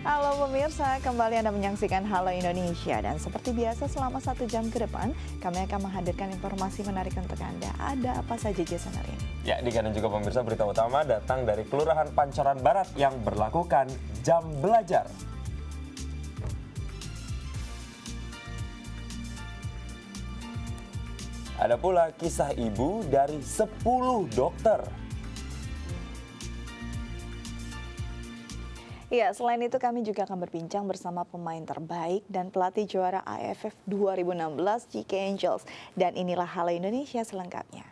Halo pemirsa, kembali Anda menyaksikan Halo Indonesia. Dan seperti biasa selama 1 jam ke depan, kami akan menghadirkan informasi menarik untuk Anda. Ada apa saja Jason hari ini? Ya, Dika dan juga pemirsa, berita utama datang dari Kelurahan Pancoran Barat yang berlakukan jam belajar. Ada pula kisah ibu dari 10 dokter. Ya, selain itu kami juga akan berbincang bersama pemain terbaik dan pelatih juara AFF 2016 GK Angels. Dan inilah Halo Indonesia selengkapnya.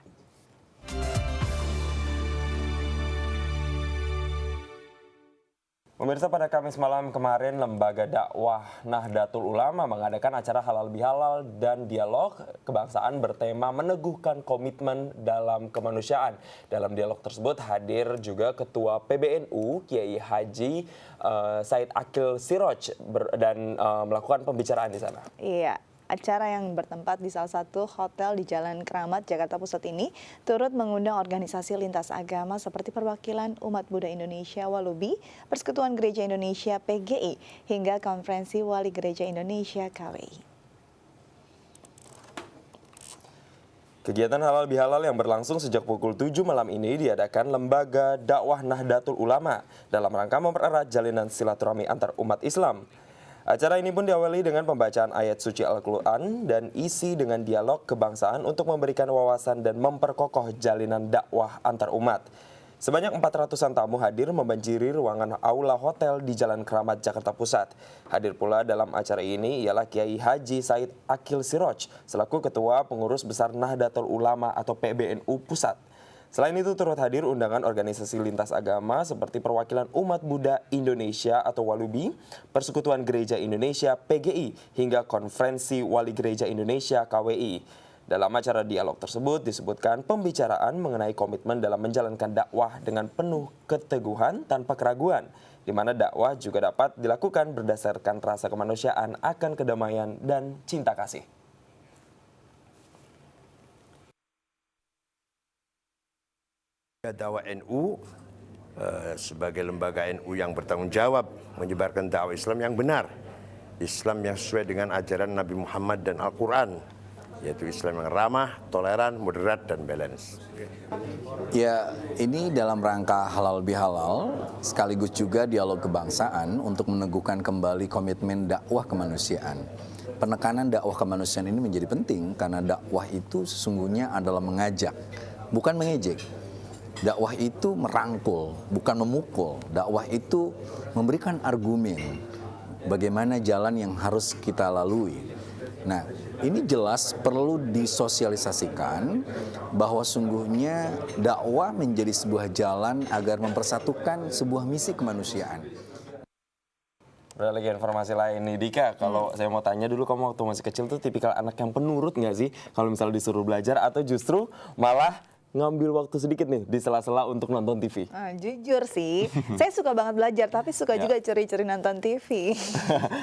Pemirsa, pada Kamis malam kemarin, Lembaga Dakwah Nahdlatul Ulama mengadakan acara halal bihalal dan dialog kebangsaan bertema meneguhkan komitmen dalam kemanusiaan. Dalam dialog tersebut hadir juga Ketua PBNU Kiai Haji Said Akil Siroj dan melakukan pembicaraan di sana. Iya. Acara yang bertempat di salah satu hotel di Jalan Keramat, Jakarta Pusat ini turut mengundang organisasi lintas agama seperti Perwakilan Umat Buddha Indonesia Walubi, Persekutuan Gereja Indonesia PGI, hingga Konferensi Wali Gereja Indonesia KWI. Kegiatan halal bihalal yang berlangsung sejak pukul 7 malam ini diadakan Lembaga Dakwah Nahdlatul Ulama dalam rangka mempererat jalinan silaturahmi antar umat Islam. Acara ini pun diawali dengan pembacaan ayat suci Al-Quran dan isi dengan dialog kebangsaan untuk memberikan wawasan dan memperkokoh jalinan dakwah antar umat. Sebanyak 400-an tamu hadir membanjiri ruangan aula hotel di Jalan Keramat, Jakarta Pusat. Hadir pula dalam acara ini ialah Kiai Haji Said Akil Siroj selaku Ketua Pengurus Besar Nahdlatul Ulama atau PBNU Pusat. Selain itu turut hadir undangan organisasi lintas agama seperti Perwakilan Umat Buddha Indonesia atau Walubi, Persekutuan Gereja Indonesia PGI, hingga Konferensi Wali Gereja Indonesia KWI. Dalam acara dialog tersebut disebutkan pembicaraan mengenai komitmen dalam menjalankan dakwah dengan penuh keteguhan tanpa keraguan, di mana dakwah juga dapat dilakukan berdasarkan rasa kemanusiaan akan kedamaian dan cinta kasih. Dakwah NU sebagai lembaga NU yang bertanggung jawab menyebarkan dakwah Islam yang benar, Islam yang sesuai dengan ajaran Nabi Muhammad dan Al-Quran, yaitu Islam yang ramah, toleran, moderat, dan balance. Ya, ini dalam rangka halal bihalal, sekaligus juga dialog kebangsaan untuk meneguhkan kembali komitmen dakwah kemanusiaan. Penekanan dakwah kemanusiaan ini menjadi penting karena dakwah itu sesungguhnya adalah mengajak, bukan mengejek. Dakwah itu merangkul, bukan memukul. Dakwah itu memberikan argumen bagaimana jalan yang harus kita lalui. Nah, ini jelas perlu disosialisasikan bahwa sungguhnya dakwah menjadi sebuah jalan agar mempersatukan sebuah misi kemanusiaan. Ada lagi informasi lain nih, Dika. Kalau saya mau tanya dulu, kamu waktu masih kecil tuh tipikal anak yang penurut nggak sih? Kalau misalnya disuruh belajar atau justru malah ngambil waktu sedikit nih di sela-sela untuk nonton TV? Jujur sih, saya suka banget belajar, tapi suka juga curi-curi nonton TV.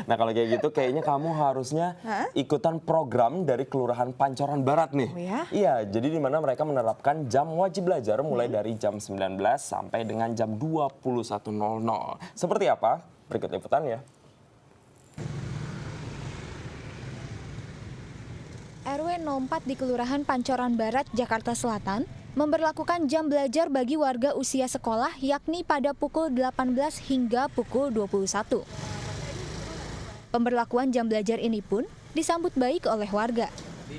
Nah kalau kayak gitu kayaknya kamu harusnya ikutan program dari Kelurahan Pancoran Barat nih. Oh ya? Iya, jadi di mana mereka menerapkan jam wajib belajar mulai dari jam 19 sampai dengan jam 21.00. Seperti apa? Berikut liputannya. RW 04 di Kelurahan Pancoran Barat, Jakarta Selatan, memberlakukan jam belajar bagi warga usia sekolah yakni pada pukul 18 hingga pukul 21. Pemberlakuan jam belajar ini pun disambut baik oleh warga,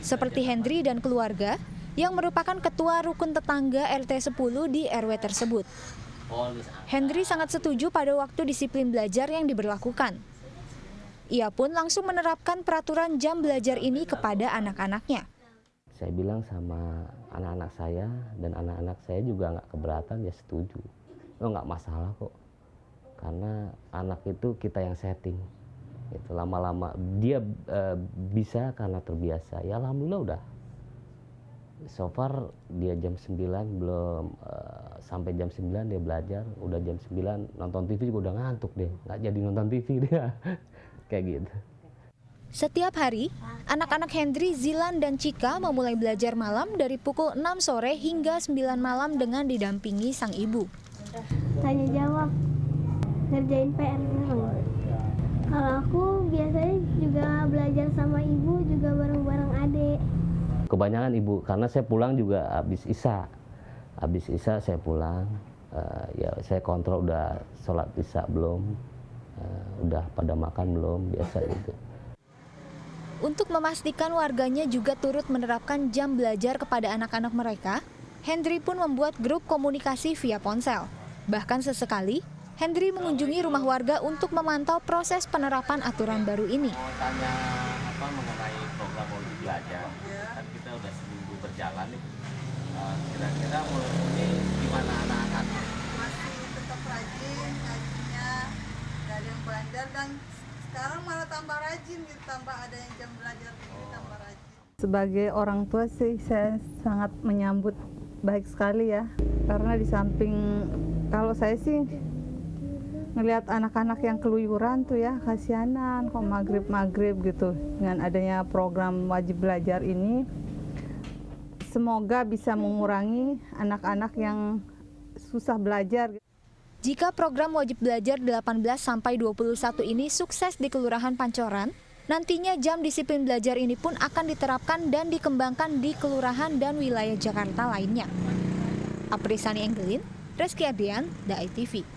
seperti Hendri dan keluarga yang merupakan ketua rukun tetangga RT 10 di RW tersebut. Hendri sangat setuju pada waktu disiplin belajar yang diberlakukan. Ia pun langsung menerapkan peraturan jam belajar ini kepada anak-anaknya. Saya bilang sama anak-anak saya dan anak-anak saya juga nggak keberatan, ya setuju. Oh nggak masalah kok, karena anak itu kita yang setting. Itu lama-lama dia bisa karena terbiasa. Ya alhamdulillah udah. So far dia jam 9 belum sampai jam 9 dia belajar, udah jam 9 nonton TV juga udah ngantuk deh, nggak jadi nonton TV dia. Kayak gitu. Setiap hari, anak-anak Hendri, Zilan, dan Cika memulai belajar malam dari pukul 6 sore hingga 9 malam dengan didampingi sang ibu. Tanya jawab, ngerjain PR bareng. Kalau aku biasanya juga belajar sama ibu, juga bareng-bareng adik. Kebanyakan ibu, karena saya pulang juga habis isya. Habis isya saya pulang, ya saya kontrol udah sholat isya belum, udah pada makan belum, biasa gitu. Untuk memastikan warganya juga turut menerapkan jam belajar kepada anak-anak mereka, Hendri pun membuat grup komunikasi via ponsel. Bahkan sesekali, Hendri mengunjungi rumah warga untuk memantau proses penerapan aturan baru ini. Mau tanya apa mengenai program wajib belajar, kan kita udah seminggu berjalan nih. Kira-kira mulai gimana anak-anak? Masih tetap rajin, ngajinya, nggak ada yang bandel dan sekarang malah tambah rajin gitu, tambah ada yang jam belajar ini tambah rajin. Sebagai orang tua sih saya sangat menyambut baik sekali ya, karena di samping kalau saya sih ngelihat anak-anak yang keluyuran tuh ya, kasihanan kok maghrib gitu. Dengan adanya program wajib belajar ini, semoga bisa mengurangi anak-anak yang susah belajar. Jika program wajib belajar 18-21 ini sukses di Kelurahan Pancoran, nantinya jam disiplin belajar ini pun akan diterapkan dan dikembangkan di kelurahan dan wilayah Jakarta lainnya. Aprisani Enggelin, Reski Ardian, Dai TV.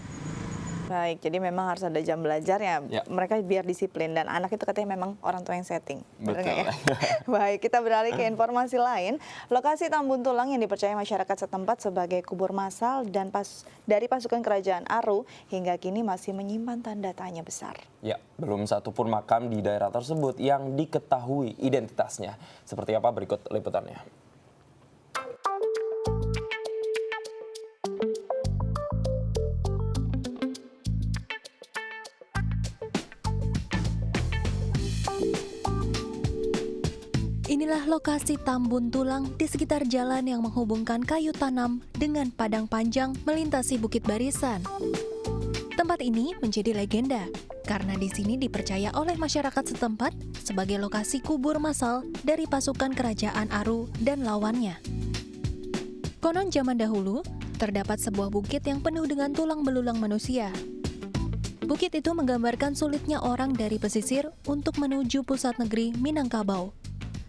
Baik, jadi memang harus ada jam belajar ya. Mereka biar disiplin dan anak itu katanya memang orang tua yang setting. Bener nggak ya? Baik, kita beralih ke informasi lain. Lokasi Tambun Tulang yang dipercaya masyarakat setempat sebagai kubur massal dan dari pasukan kerajaan Aru hingga kini masih menyimpan tanda tanya besar. Ya, belum satu pun makam di daerah tersebut yang diketahui identitasnya. Seperti apa berikut liputannya. Inilah lokasi Tambun Tulang di sekitar jalan yang menghubungkan Kayu Tanam dengan Padang Panjang melintasi Bukit Barisan. Tempat ini menjadi legenda karena di sini dipercaya oleh masyarakat setempat sebagai lokasi kubur massal dari pasukan kerajaan Aru dan lawannya. Konon zaman dahulu, terdapat sebuah bukit yang penuh dengan tulang belulang manusia. Bukit itu menggambarkan sulitnya orang dari pesisir untuk menuju pusat negeri Minangkabau.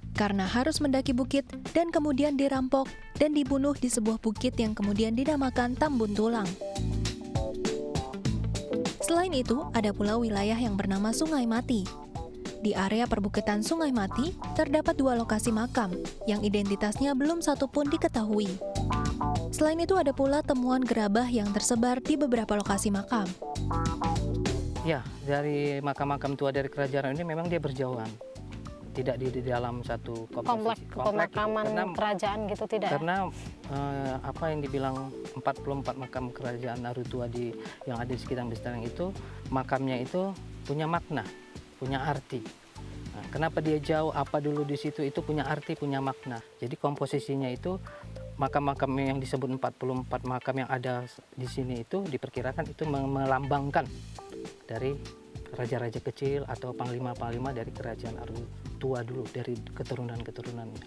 Karena harus mendaki bukit dan kemudian dirampok dan dibunuh di sebuah bukit yang kemudian dinamakan Tambun Tulang. Selain itu, ada pula wilayah yang bernama Sungai Mati. Di area perbukitan Sungai Mati, terdapat 2 lokasi makam yang identitasnya belum satu pun diketahui. Selain itu, ada pula temuan gerabah yang tersebar di beberapa lokasi makam. Ya, dari makam-makam tua dari kerajaan ini memang dia berjauhan. Tidak di dalam satu komplek pemakaman kerajaan gitu tidak. Karena apa yang dibilang 44 makam kerajaan Aru tua yang ada di sekitar Bestarang itu, makamnya itu punya makna, punya arti. Nah, kenapa dia jauh, apa dulu di situ, itu punya arti, punya makna. Jadi komposisinya itu makam-makam yang disebut 44 makam yang ada di sini itu diperkirakan itu melambangkan dari raja-raja kecil atau panglima-panglima dari kerajaan Aru tua dulu, dari keturunan-keturunannya.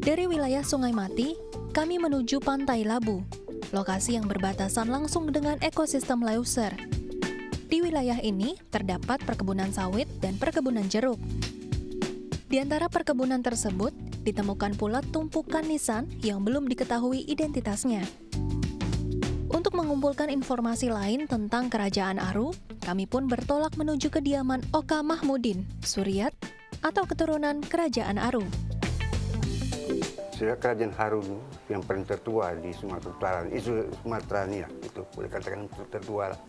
Dari wilayah Sungai Mati, kami menuju Pantai Labu, lokasi yang berbatasan langsung dengan ekosistem Leuser. Di wilayah ini terdapat perkebunan sawit dan perkebunan jeruk. Di antara perkebunan tersebut, ditemukan pula tumpukan nisan yang belum diketahui identitasnya. Untuk mengumpulkan informasi lain tentang kerajaan Aru, kami pun bertolak menuju kediaman Oka Mahmudin, Suryat, atau keturunan kerajaan Aru. Kerajaan Aru yang paling tertua di Sumatera Utara, Sumatera ini lah, itu boleh katakan tertua lah.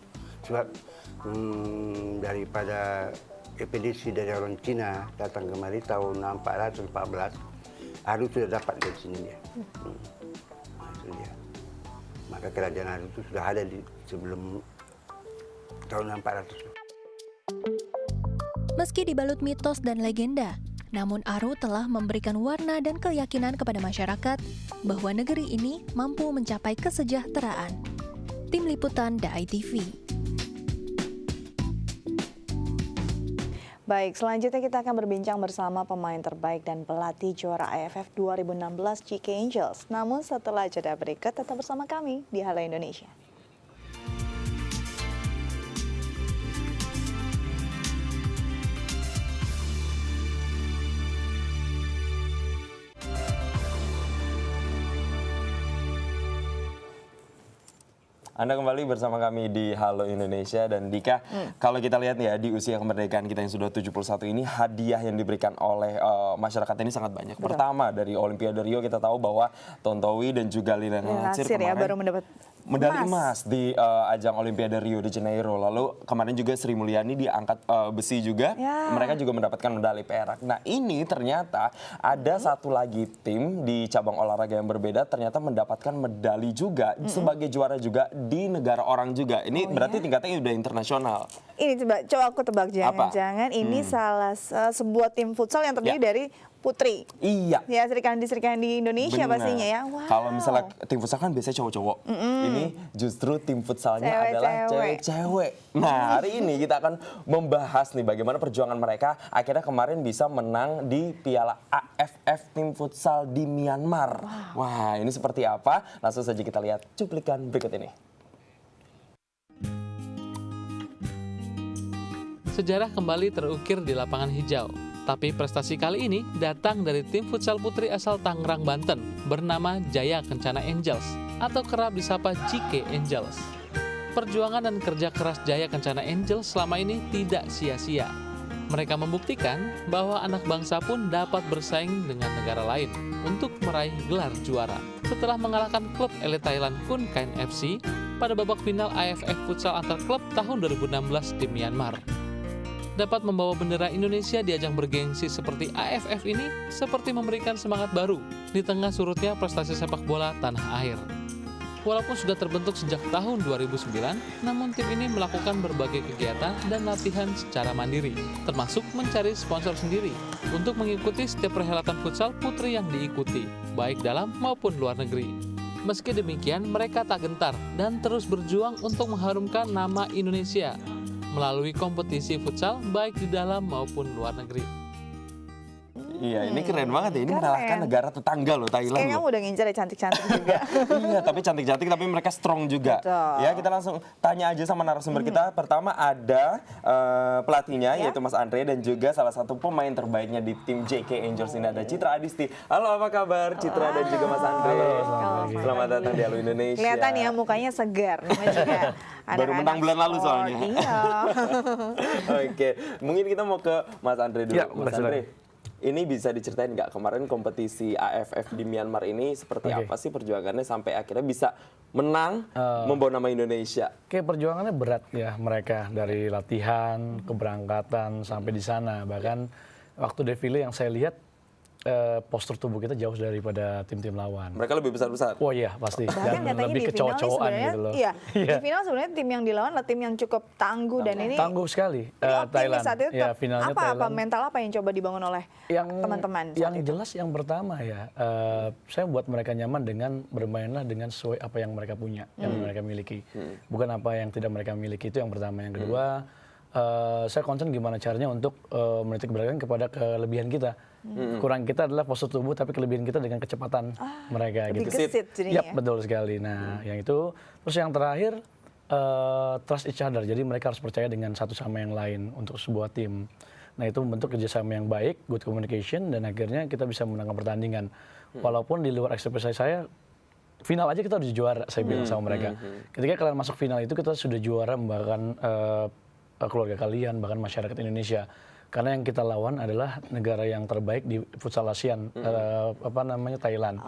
Sebab daripada ekspedisi dari orang Cina datang kemari tahun 414, Aru sudah dapat dari sini dia. Itu dia. Maka kerajaan Aru itu sudah ada sebelum tahun 400. Meski dibalut mitos dan legenda, namun Aru telah memberikan warna dan keyakinan kepada masyarakat bahwa negeri ini mampu mencapai kesejahteraan. Tim Liputan Dai TV. Baik, selanjutnya kita akan berbincang bersama pemain terbaik dan pelatih juara AFF 2016 GK Angels. Namun setelah jeda berikut, tetap bersama kami di Halo Indonesia. Anda kembali bersama kami di Halo Indonesia. Dan Dika, kalau kita lihat ya di usia kemerdekaan kita yang sudah 71 ini, hadiah yang diberikan oleh masyarakat ini sangat banyak. Pertama, dari Olimpiade Rio kita tahu bahwa Tontowi dan juga Liliana Natsir ya, kemarin baru mendapat medali emas di ajang Olimpiade Rio de Janeiro. Lalu kemarin juga Sri Mulyani diangkat besi juga, mereka juga mendapatkan medali perak. Nah ini ternyata ada satu lagi tim di cabang olahraga yang berbeda ternyata mendapatkan medali juga sebagai juara juga di negara orang juga. Ini berarti tingkatnya udah internasional. Ini coba aku tebak, jangan-jangan ini salah sebuah tim futsal yang terdiri dari putri. Iya. Ya, Sri Kandi Indonesia pastinya ya. Wow. Kalau misalnya tim futsal kan biasanya cowok-cowok. Ini justru tim futsalnya adalah cewek-cewek. Nah, hari ini kita akan membahas nih bagaimana perjuangan mereka akhirnya kemarin bisa menang di Piala AFF tim futsal di Myanmar. Wah, ini seperti apa? Langsung saja kita lihat cuplikan berikut ini. Sejarah kembali terukir di lapangan hijau. Tapi prestasi kali ini datang dari tim futsal putri asal Tangerang, Banten bernama Jaya Kencana Angels atau kerap disapa JK Angels. Perjuangan dan kerja keras Jaya Kencana Angels selama ini tidak sia-sia. Mereka membuktikan bahwa anak bangsa pun dapat bersaing dengan negara lain untuk meraih gelar juara. Setelah mengalahkan klub elit Thailand Khun Kaen FC pada babak final AFF Futsal antar klub tahun 2016 di Myanmar. Dapat membawa bendera Indonesia di ajang bergengsi seperti AFF ini seperti memberikan semangat baru di tengah surutnya prestasi sepak bola tanah air. Walaupun sudah terbentuk sejak tahun 2009, namun tim ini melakukan berbagai kegiatan dan latihan secara mandiri, termasuk mencari sponsor sendiri untuk mengikuti setiap perhelatan futsal putri yang diikuti, baik dalam maupun luar negeri. Meski demikian, mereka tak gentar dan terus berjuang untuk mengharumkan nama Indonesia melalui kompetisi futsal baik di dalam maupun luar negeri. Iya, ini keren banget ya. Ini mengalahkan negara tetangga loh, Thailand. Kayaknya udah ngincer ya cantik-cantik juga. Iya, tapi cantik-cantik, tapi mereka strong juga. Betul. Ya, kita langsung tanya aja sama narasumber kita. Pertama ada pelatihnya, yaitu Mas Andre, dan juga salah satu pemain terbaiknya di tim JK Angels ini ada Citra Adisti. Halo, apa kabar Citra dan juga Mas Andre? Selamat datang di Halo Indonesia. Kelihatan ya mukanya segar. Juga baru menang bulan lalu soalnya. Iya. Oke, mungkin kita mau ke Mas Andre dulu. Ya, Mas Andre, ini bisa diceritain nggak kemarin kompetisi AFF di Myanmar ini seperti apa sih perjuangannya sampai akhirnya bisa menang membawa nama Indonesia? Oke, perjuangannya berat ya mereka dari latihan, keberangkatan sampai di sana. Bahkan waktu defile yang saya lihat postur tubuh kita jauh daripada tim-tim lawan. Mereka lebih besar-besar? Oh iya, pasti. Bahkan dan lebih kecowok-cowokan gitu loh. Iya, di final sebenarnya tim yang dilawan adalah tim yang cukup tangguh dan ini tangguh sekali. Thailand. Ya, finalnya Thailand. Mental apa yang coba dibangun oleh teman-teman? Yang jelas yang pertama ya, saya buat mereka nyaman dengan bermainlah dengan sesuai apa yang mereka punya, yang mereka miliki. Bukan apa yang tidak mereka miliki, itu yang pertama. Yang kedua, saya concern gimana caranya untuk menitik beratkan kepada kelebihan kita. Kurang kita adalah postur tubuh, tapi kelebihan kita dengan kecepatan mereka gitu. Gesit jadinya. Yap, betul sekali. Nah, yang itu. Terus yang terakhir, trust each other. Jadi mereka harus percaya dengan satu sama yang lain untuk sebuah tim. Nah, itu membentuk kerjasama yang baik, good communication, dan akhirnya kita bisa menangkan pertandingan. Walaupun di luar ekspektasi saya, final aja kita udah juara, saya bilang sama mereka. Ketika kalian masuk final itu, kita sudah juara membanggakan keluarga kalian, bahkan masyarakat Indonesia. Karena yang kita lawan adalah negara yang terbaik di futsal ASEAN, Thailand.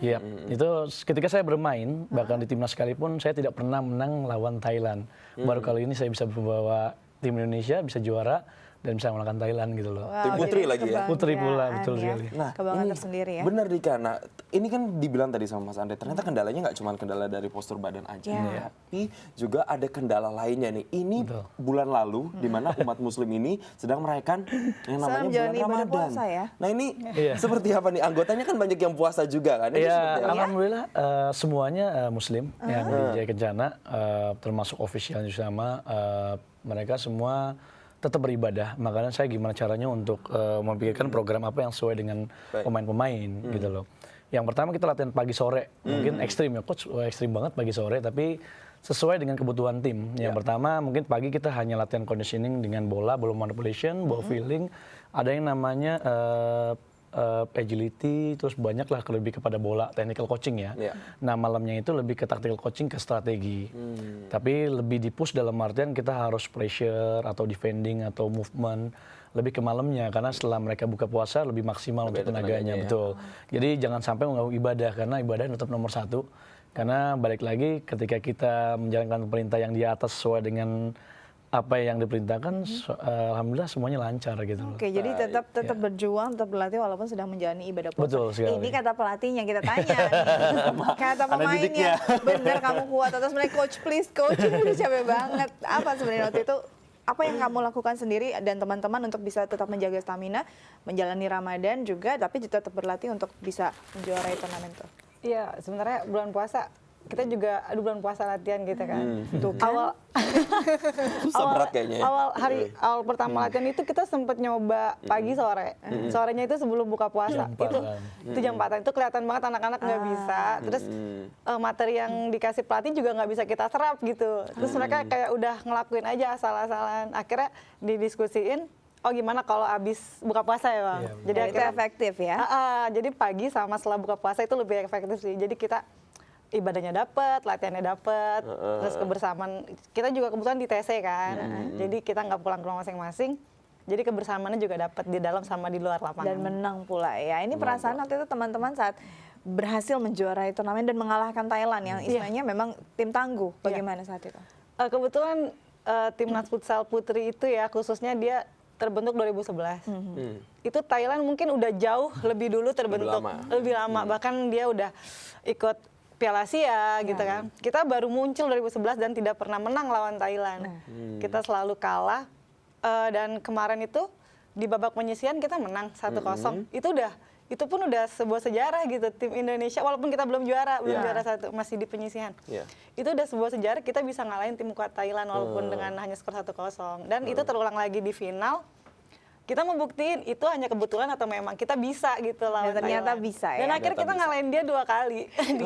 Iya, itu ketika saya bermain, bahkan di timnas sekalipun, saya tidak pernah menang lawan Thailand. Baru kali ini saya bisa membawa tim Indonesia, bisa juara, dan bisa mengalahkan Thailand gitu loh. Tim putri lagi ya? Putri pula, betul sekali. Nah, kebanggaan tersendiri ya. Benar Dika, nah ini kan dibilang tadi sama Mas Andre, ternyata kendalanya nggak cuma kendala dari postur badan aja, tapi juga ada kendala lainnya nih. Ini bulan lalu, di mana umat muslim ini sedang merayakan yang namanya bulan Ramadan. Ya? Nah ini seperti apa nih? Anggotanya kan banyak yang puasa juga kan? Iya, alhamdulillah semuanya muslim yang di Jaya Kencana, termasuk ofisialnya sama, mereka semua tetap beribadah. Makanya saya gimana caranya untuk memikirkan program apa yang sesuai dengan pemain-pemain gitu loh. Yang pertama kita latihan pagi sore, mungkin ekstrim ya, coach ekstrim banget pagi sore, tapi sesuai dengan kebutuhan tim. Yang pertama mungkin pagi kita hanya latihan conditioning dengan bola manipulation, ball feeling. Ada yang namanya agility, terus banyaklah lebih kepada bola, technical coaching ya. Nah malamnya itu lebih ke tactical coaching, ke strategi. Tapi lebih di-push dalam artian kita harus pressure atau defending atau movement lebih ke malamnya, karena setelah mereka buka puasa lebih maksimal untuk tenaganya. Betul. Jadi jangan sampai mengganggu ibadah, karena ibadah tetap nomor satu. Karena balik lagi ketika kita menjalankan perintah yang di atas sesuai dengan apa yang diperintahkan, alhamdulillah semuanya lancar gitu. Oke, jadi tetap berjuang, tetap berlatih walaupun sedang menjalani ibadah puasa. Betul sekali. Ini kata pelatihnya kita tanya nih. Kata pemainnya, bener kamu kuat atau sebenarnya coach please coach ini udah capek banget. Apa sebenarnya waktu itu apa yang kamu lakukan sendiri dan teman-teman untuk bisa tetap menjaga stamina, menjalani Ramadan juga tapi tetap berlatih untuk bisa menjuarai turnamen tuh? Iya, sebenarnya bulan puasa kita juga bulan puasa latihan gitu kan. Tuh kan? Awal pertama latihan itu kita sempat nyoba pagi sore. Sorenya itu sebelum buka puasa. Itu jam 4-an. Itu kelihatan banget anak-anak nggak bisa. Terus materi yang dikasih pelatih juga nggak bisa kita serap gitu. Terus mereka kayak udah ngelakuin aja asal-asalan. Akhirnya didiskusiin, oh gimana kalau abis buka puasa ya Bang? Jadi itu efektif ya? Jadi pagi sama setelah buka puasa itu lebih efektif sih. Jadi kita ibadahnya dapat, latihannya dapat, terus kebersamaan. Kita juga kebetulan di TC kan, jadi kita nggak pulang ke rumah masing-masing. Jadi kebersamaannya juga dapat di dalam sama di luar lapangan. Dan menang pula ya. Ini perasaan waktu itu teman-teman saat berhasil menjuarai turnamen dan mengalahkan Thailand yang istilahnya memang tim tangguh. Bagaimana saat itu? Kebetulan timnas futsal putri itu ya khususnya dia terbentuk 2011. Itu Thailand mungkin udah jauh lebih dulu terbentuk, lebih lama. Bahkan dia udah ikut Piala Asia gitu kan. Kita baru muncul 2011 dan tidak pernah menang lawan Thailand. Kita selalu kalah dan kemarin itu di babak penyisihan kita menang 1-0. Itu pun udah sebuah sejarah gitu tim Indonesia walaupun kita belum juara satu, masih di penyisihan. Itu udah sebuah sejarah kita bisa ngalahin tim kuat Thailand walaupun dengan hanya skor 1-0. Dan itu terulang lagi di final. Kita membuktiin itu hanya kebetulan atau memang kita bisa gitu lawan ternyata Thailand. bisa ya. Dan akhirnya kita ngalahin dia 2 kali.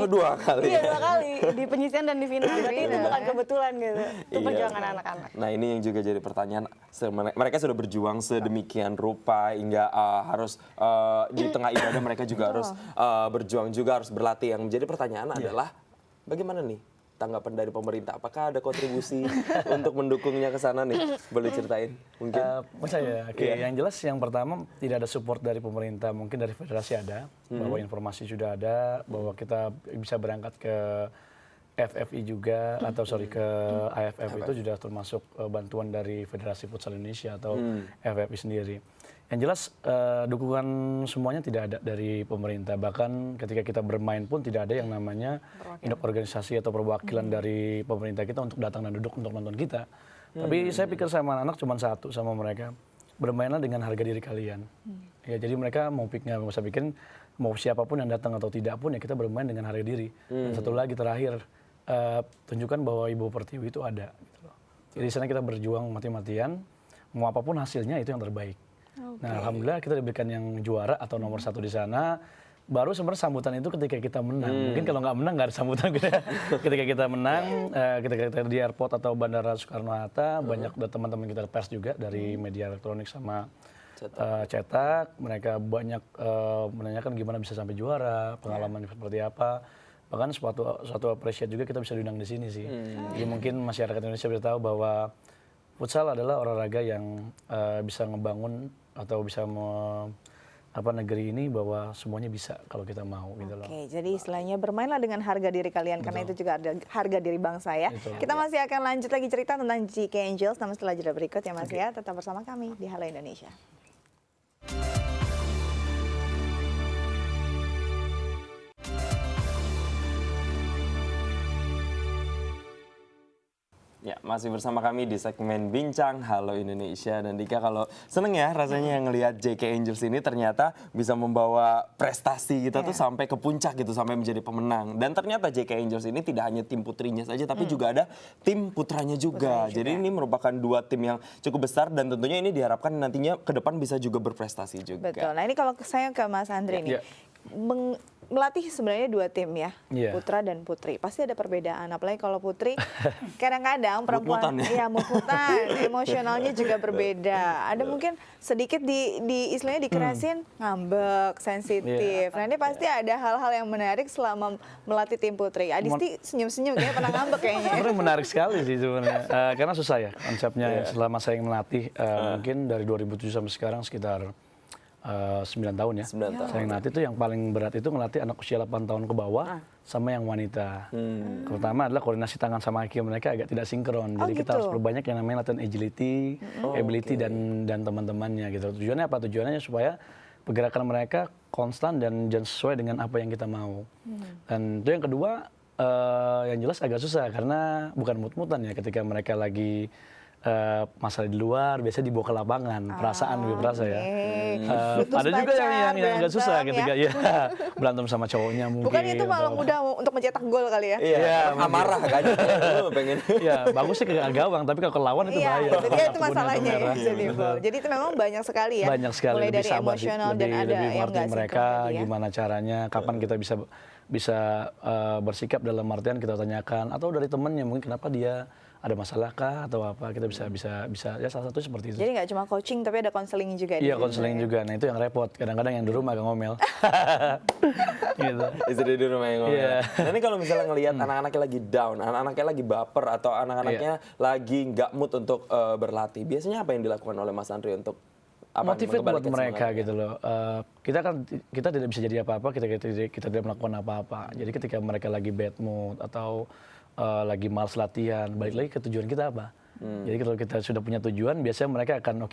Dua kali. Iya 2 kali di penyisihan dan di final. Berarti itu bukan kebetulan gitu. Itu perjuangan anak-anak. Nah ini yang juga jadi pertanyaan. Mereka sudah berjuang sedemikian rupa hingga harus di tengah ibadah mereka juga harus berjuang juga harus berlatih. Yang menjadi pertanyaan adalah bagaimana nih tanggapan dari pemerintah? Apakah ada kontribusi untuk mendukungnya ke sana nih? Boleh ceritain mungkin? Yang jelas yang pertama tidak ada support dari pemerintah, mungkin dari federasi ada, bahwa informasi sudah ada, bahwa kita bisa berangkat ke FFI juga, atau ke AFF itu sudah termasuk bantuan dari Federasi Futsal Indonesia atau FFI sendiri. Yang jelas dukungan semuanya tidak ada dari pemerintah. Bahkan ketika kita bermain pun tidak ada yang namanya induk organisasi atau perwakilan dari pemerintah kita untuk datang dan duduk untuk nonton kita. Tapi saya pikir sama anak-anak cuma satu sama mereka, bermainlah dengan harga diri kalian. Ya jadi mereka mau nggak usah bikin mau siapapun yang datang atau tidak pun ya kita bermain dengan harga diri. Dan satu lagi terakhir tunjukkan bahwa Ibu Pertiwi itu ada. Gitu loh. Jadi di sana kita berjuang mati-matian, mau apapun hasilnya itu yang terbaik. Nah, alhamdulillah kita diberikan yang juara atau nomor 1 di sana. Baru sebenarnya sambutan itu ketika kita menang. Mungkin kalau nggak menang nggak ada sambutan gitu ya. Ketika kita menang, ketika kita di airport atau Bandara Soekarno-Hatta, banyak teman-teman kita pers juga dari media elektronik sama cetak. Mereka banyak menanyakan gimana bisa sampai juara, pengalaman seperti apa. Bahkan suatu appreciate juga kita bisa diundang di sini sih. Jadi mungkin masyarakat Indonesia bisa tahu bahwa futsal adalah olahraga yang bisa ngebangun atau bisa negeri ini bahwa semuanya bisa kalau kita mau gitu loh. Oke, jadi istilahnya bermainlah dengan harga diri kalian karena itu juga ada harga diri bangsa ya. Kita masih akan lanjut lagi cerita tentang JK Angels namun setelah jeda berikut ya Mas ya. Tetap bersama kami di Halo Indonesia. Ya, masih bersama kami di segmen Bincang Halo Indonesia. Dan Dika kalau seneng ya rasanya ngelihat JK Angels ini ternyata bisa membawa prestasi kita tuh sampai ke puncak gitu, sampai menjadi pemenang. Dan ternyata JK Angels ini tidak hanya tim putrinya saja, tapi juga ada tim putranya juga. Jadi ini merupakan 2 tim yang cukup besar dan tentunya ini diharapkan nantinya ke depan bisa juga berprestasi juga. Betul, nah ini kalau saya ke Mas Andri nih. melatih sebenarnya 2 tim ya, Iya. putra dan putri. Pasti ada perbedaan, apalagi kalau putri kadang-kadang perempuan mut-mutan, emosionalnya juga berbeda. Ada mungkin sedikit istilahnya dikerasin ngambek, sensitif. Nah ini pasti ada hal-hal yang menarik selama melatih tim putri. Adisti senyum-senyum kayaknya pernah ngambek kayaknya. Sebenarnya menarik sekali sih sebenarnya, karena susah ya konsepnya. Selama saya melatih, mungkin dari 2007 sampai sekarang sekitar 9 tahun ya. 9 tahun. Saya ngelatih itu yang paling berat itu ngelatih anak usia 8 tahun ke bawah sama yang wanita. Pertama adalah koordinasi tangan sama kaki mereka agak tidak sinkron. Jadi kita harus perbanyak yang namanya latihan agility, ability dan teman-temannya gitu. Tujuannya apa? Tujuannya supaya pergerakan mereka konstan dan sesuai dengan apa yang kita mau. Dan itu yang kedua, yang jelas agak susah karena bukan mut-mutan ya, ketika mereka lagi masalah di luar biasanya dibawa ke lapangan, perasaan lebih berasa ya. Ada juga yang agak susah ketika ya berantem sama cowoknya mungkin. Bukan itu malah mudah untuk mencetak gol kali ya? Iya, amarah kan. Pengen. Ya bagus sih ke gawang, tapi kalau ke lawan itu bahaya. Iya, itu masalahnya ya. Jadi itu memang banyak sekali ya. Banyak sekali. Mulai dari emosional dan ada yang nggak mereka gimana caranya, kapan kita bisa bersikap dalam artian kita tanyakan, atau dari temennya mungkin kenapa dia ada masalah kah atau apa, kita bisa ya salah satu seperti itu. Jadi nggak cuma coaching tapi ada konseling juga. Iya, konseling juga. Nah itu yang repot. Kadang-kadang yang di rumah agak ngomel. Gitu. Istri di rumah yang ngomel. Nah ini kalau misalnya ngelihat anak-anaknya lagi down, anak-anaknya lagi baper atau anak-anaknya lagi nggak mood untuk berlatih, biasanya apa yang dilakukan oleh Mas Andri untuk motivate buat mereka gitu loh. Kita tidak bisa jadi apa-apa, kita tidak melakukan apa-apa. Jadi ketika mereka lagi bad mood atau lagi malas latihan, balik lagi ke tujuan kita apa. Jadi kalau kita sudah punya tujuan, biasanya mereka akan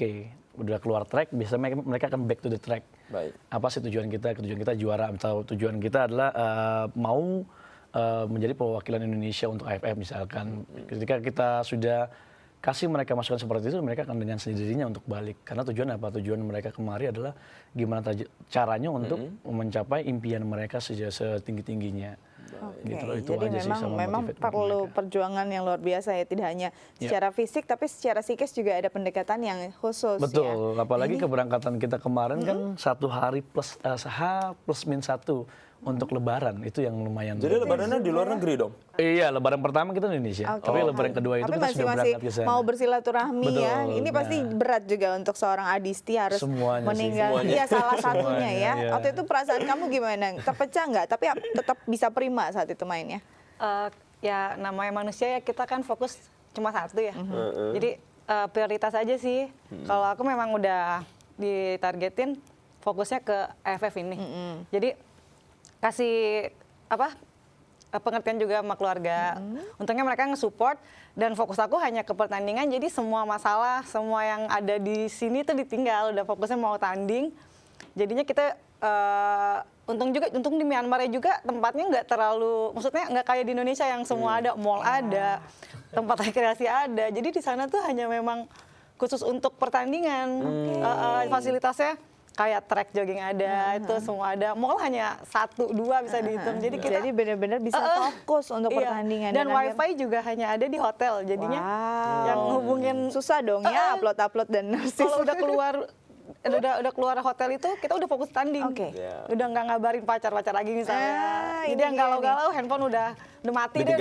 udah keluar track, biasanya mereka akan back to the track. Baik. Apa sih tujuan kita? Tujuan kita juara, atau tujuan kita adalah mau menjadi perwakilan Indonesia untuk AFF misalkan. Ketika kita sudah kasih mereka masukan seperti itu, mereka akan dengan sendirinya untuk balik. Karena tujuan apa? Tujuan mereka kemari adalah gimana caranya untuk mencapai impian mereka setinggi-tingginya. Gitu loh, itu jadi aja memang perlu perjuangan yang luar biasa ya, tidak hanya secara fisik tapi secara psikis juga ada pendekatan yang khusus. Betul, apalagi keberangkatan kita kemarin kan 1 hari plus H+-1 untuk Lebaran, itu yang lumayan. Jadi Lebarannya di luar negeri dong? Iya, Lebaran pertama kita di Indonesia, tapi Lebaran kedua itu kita sudah berangkat ke sana. Mau bersilaturahmi ya, ini pasti berat juga untuk seorang Adisti harus meninggal. Iya, salah satunya ya. Waktu itu perasaan kamu gimana? Terpecah nggak? Tapi tetap bisa prima saat itu mainnya? Ya namanya manusia ya, kita kan fokus cuma satu ya. Jadi prioritas aja sih. Kalau aku memang udah ditargetin fokusnya ke AFF ini. Jadi kasih pengertian juga sama keluarga. Untungnya mereka nge-support dan fokus aku hanya ke pertandingan. Jadi semua masalah, semua yang ada di sini tuh ditinggal. Udah fokusnya mau tanding. Jadinya kita untung di Myanmar juga tempatnya nggak terlalu, maksudnya nggak kayak di Indonesia yang semua ada, mall ada, tempat rekreasi ada. Jadi di sana tuh hanya memang khusus untuk pertandingan. Fasilitasnya kayak track jogging ada, itu semua ada. Mall hanya 1-2 bisa dihitung. Jadi benar-benar bisa fokus untuk pertandingan. Dan wifi juga hanya ada di hotel. Jadinya yang hubungin susah dong ya upload dan kalau udah keluar hotel itu kita udah fokus tanding. Udah nggak ngabarin pacar-pacar lagi misalnya. Jadi yang galau-galau handphone udah mati deh.